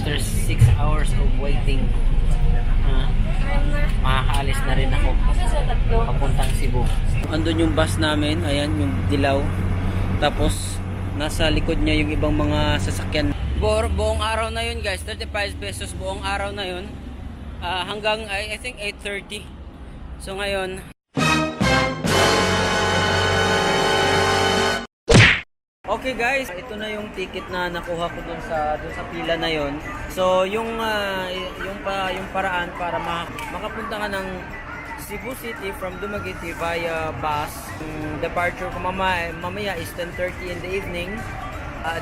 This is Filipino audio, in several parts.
after 6 hours of waiting, makakaalis na rin ako papuntang Cebu. Andun yung bus namin, ayan yung dilaw. Tapos nasa likod niya yung ibang mga sasakyan. Buong araw na yun guys, 35 pesos buong araw na yun. Hanggang I think 8:30. So ngayon, okay guys, ito na yung ticket na nakuha ko dun sa pila na yon. So yung paraan para makapunta ka ng Cebu City from Dumaguete via bus. Departure ko mamaya is 10:30 in the evening.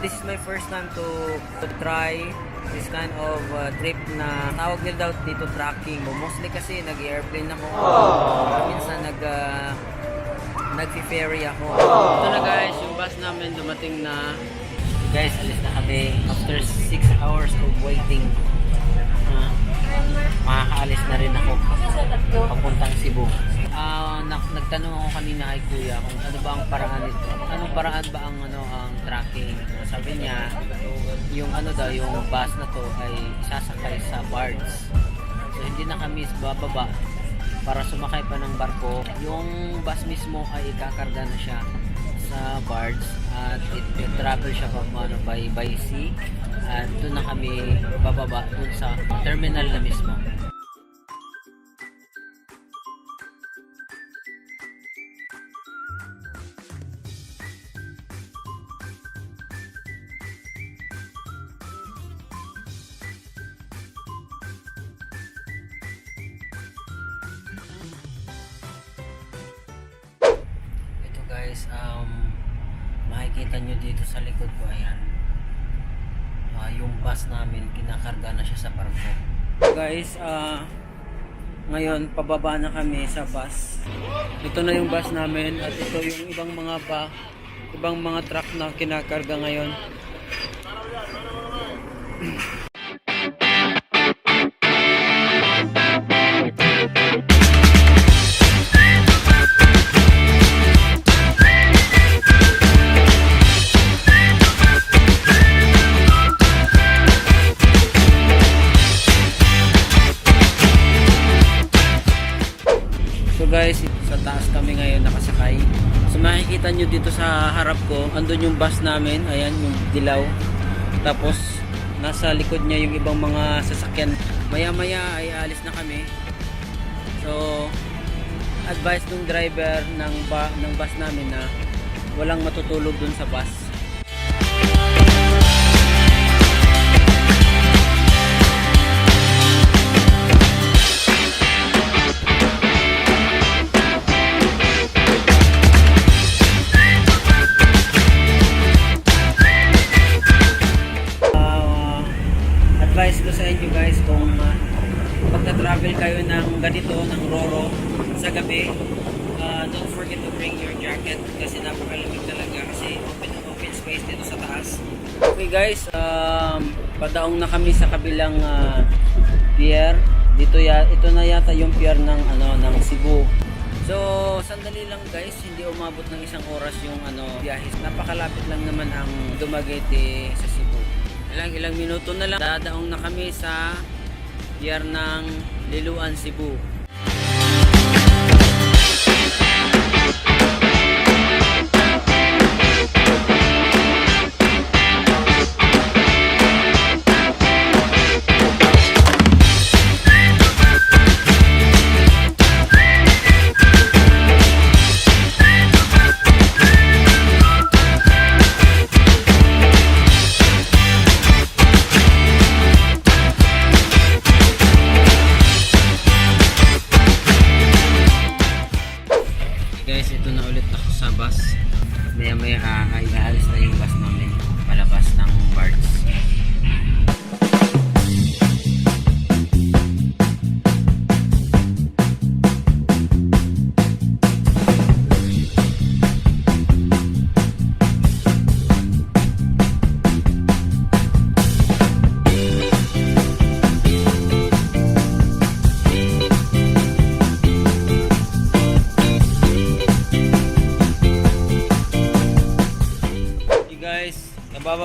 This is my first time to try this kind of trip na tawag nila daw dito tracking. Mostly kasi nag-airplane ako. Minsan nag-ferry ako. Ito na guys, yung bus namin dumating na. Guys, alis na kami after 6 hours of waiting. Makakaalis na rin ako papuntang Cebu. Nagtanong ako kanina kay kuya kung ano ba ang paraan nito. Anong paraan ba ang ang tracking? Sabi niya, yung yung bus na to ay sasakay sa barge. So hindi na kami bababa para sumakay pa ng barko. Yung bus mismo ay ikakarga na siya sa barge at it-travel siya by sea. At doon na kami bababa doon sa terminal na mismo. Guys, makikita nyo dito sa likod ko, ayan, yung bus namin, kinakarga na siya sa barko. Guys, ngayon pababa na kami sa bus. Ito na yung bus namin at ito yung ibang mga truck na kinakarga ngayon. Guys, sa taas kami ngayon nakasakay. So makikita nyo dito sa harap ko, andun yung bus namin, ayan yung dilaw. Tapos nasa likod niya yung ibang mga sasakyan. Maya maya ay alis na kami. So advice ng driver ng bus namin na walang matutulog dun sa bus. Advice ko sa inyo guys, kung pagta-travel kayo ng ganito, ng Roro sa gabi, don't forget to bring your jacket kasi napakalamig talaga kasi open space dito sa taas. Okay guys, padaong na kami sa kabilang pier. Ito na yata yung pier ng Cebu. So sandali lang guys, hindi umabot ng 1 oras yung biyahe. Napakalapit lang naman ang Dumaguete sa Cebu. Ilang minuto na lang, dadaong na kami sa pier ng Liloan, Cebu.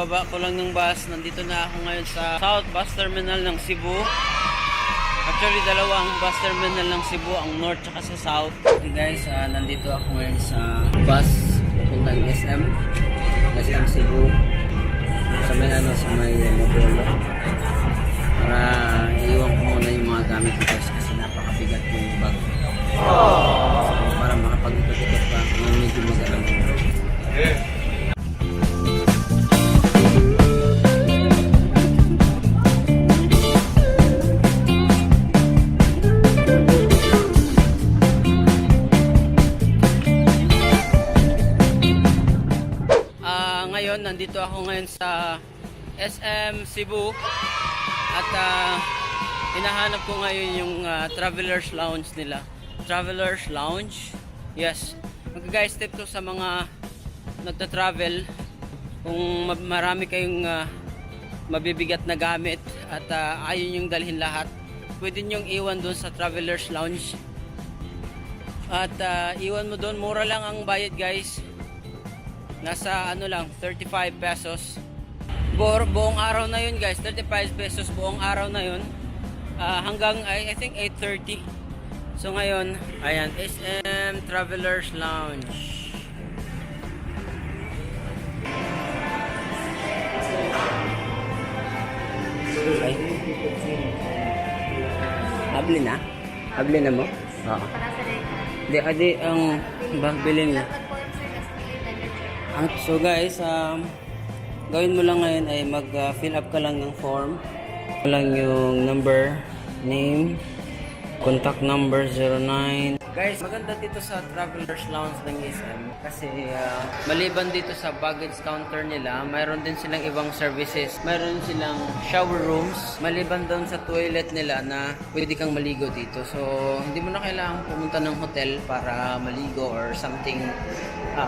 Kababa ko lang ng bus. Nandito na ako ngayon sa South Bus Terminal ng Cebu. Actually, dalawang bus terminal ng Cebu, ang North tsaka sa South. Okay guys, nandito ako ngayon sa bus puntang SM Cebu. Sa may Modelo. Para iwan ko muna yung mga gamit ko guys kasi napakabigat yung bag. So, para makapag-ikot-ikot pa ng medyo magalang. Ngayon, nandito ako ngayon sa SM Cebu at hinahanap ko ngayon yung Travelers Lounge nila. Travelers Lounge, yes. Guys, tip to sa mga nagta-travel, kung marami kayong mabibigat na gamit at ayaw yung dalhin lahat, pwede nyong iwan doon sa Travelers Lounge at iwan mo doon. Mura lang ang bayad guys, nasa ano lang 35 pesos buong araw na yun guys. 35 pesos buong araw na yun, hanggang I think 8:30. So ngayon, ayan, SM Travelers Lounge. Ay. Habli na mo? Oo. Di ang bilhin niya. So guys, gawin mo lang ngayon ay mag-fill up ka lang ng form. Lang yung number, name, contact number 09. Guys, maganda dito sa Travelers Lounge ng SM kasi maliban dito sa baggage counter nila, mayroon din silang ibang services. Mayroon silang shower rooms, maliban doon sa toilet nila na pwede kang maligo dito. So, hindi mo na kailangan pumunta ng hotel para maligo or something,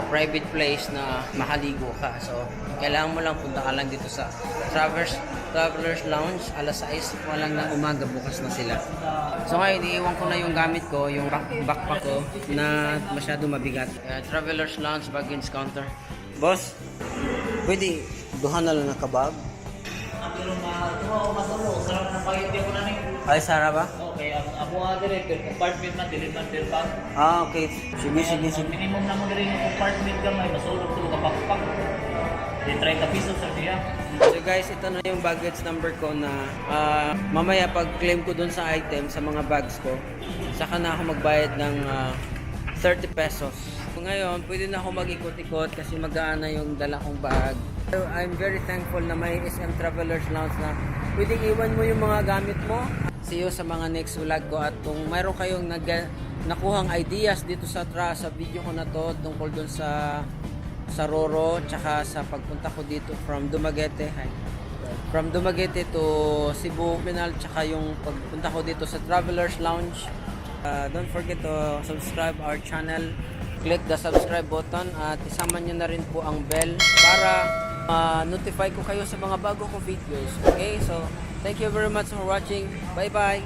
private place na makaligo ka. So, kailangan mo lang punta ka lang dito sa Travelers Lounge. Alas 6 pa lang ng umaga, bukas na sila. So ngayon, iiwan ko na yung gamit ko, yung backpack ko na masyado mabigat. Travelers Lounge baggage counter. Boss, pwede duha na lang na kabag? Ay, Sara ba? Okay, amo nga director, compartment na, diliman per bag. Okay. Sige. Minimum na mo rin yung compartment ka, may masulog to ka backpack. Di 30 pesos sa diya. So guys, ito na yung baggage number ko na mamaya pag claim ko dun sa item, sa mga bags ko, saka na ako magbayad ng 30 pesos. Ngayon, pwede na ako mag-ikot-ikot kasi magaan na yung dala kong bag. So, I'm very thankful na may SM Travelers Lounge na pwedeng iwan mo yung mga gamit mo. See you sa mga next vlog ko, at kung mayroon kayong nakuhang ideas dito sa video ko na to tungkol dun sa Roro, tsaka sa pagpunta ko dito from Dumaguete to Cebu Pinal, tsaka yung pagpunta ko dito sa Travelers Lounge, don't forget to subscribe our channel, click the subscribe button at isama nyo na rin po ang bell para notify ko kayo sa mga bago kong videos. Okay, so thank you very much for watching. Bye bye.